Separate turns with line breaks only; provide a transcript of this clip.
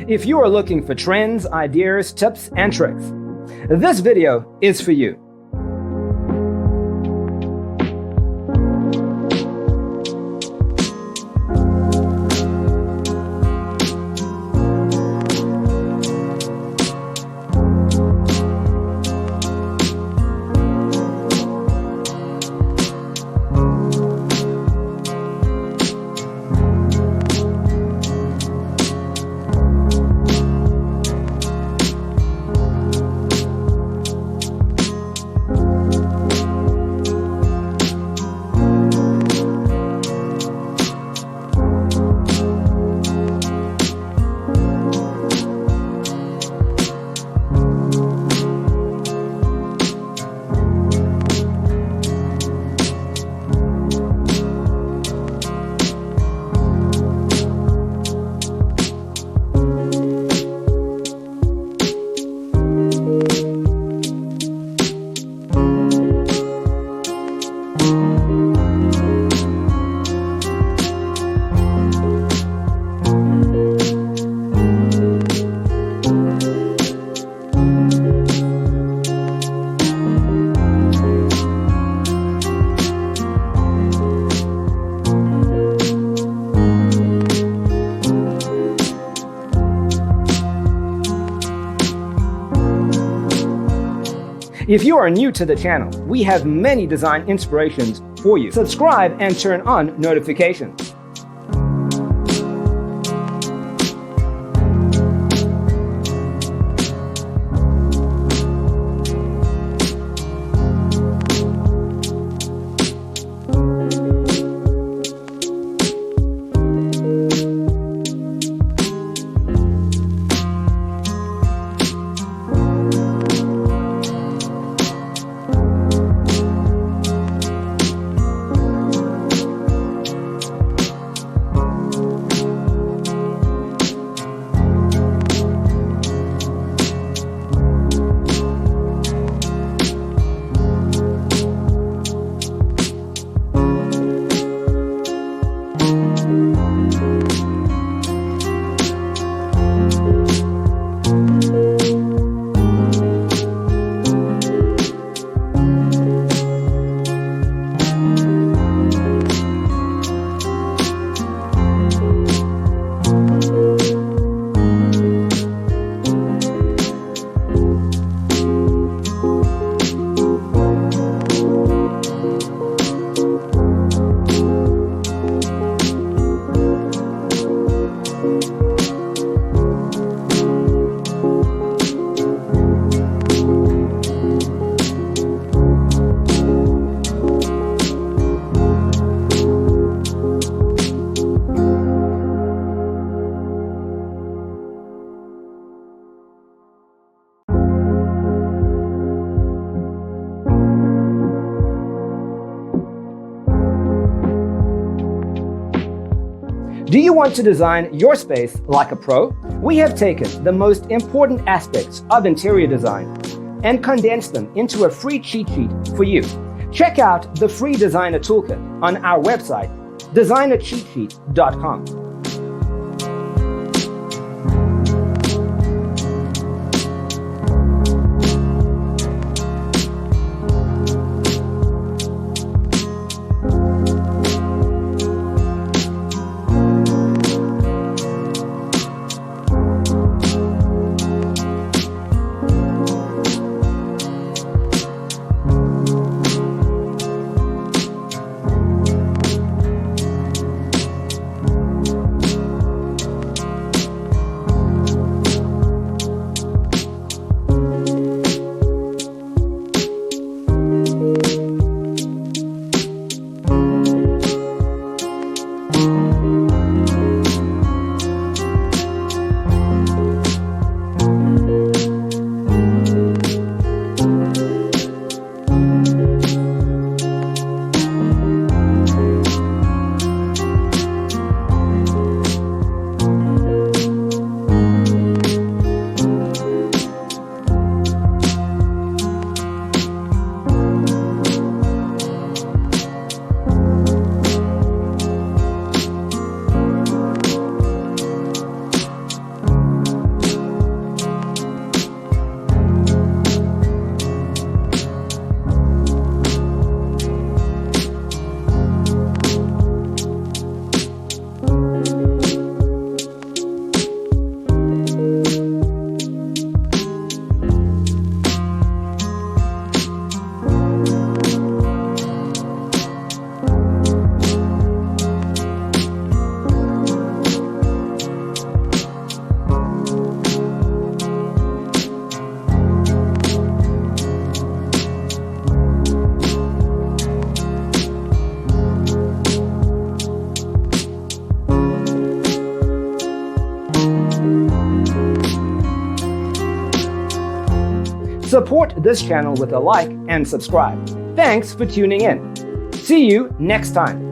If you are looking for trends, ideas, tips, and tricks, this video is for you. If you are new to the channel, we have many design inspirations for you. Subscribe and turn on notifications. Do you want to design your space like a pro? We have taken the most important aspects of interior design and condensed them into a free cheat sheet for you. Check out the free designer toolkit on our website, designercheatsheet.com. Support this channel with a like and subscribe. Thanks for tuning in. See you next time.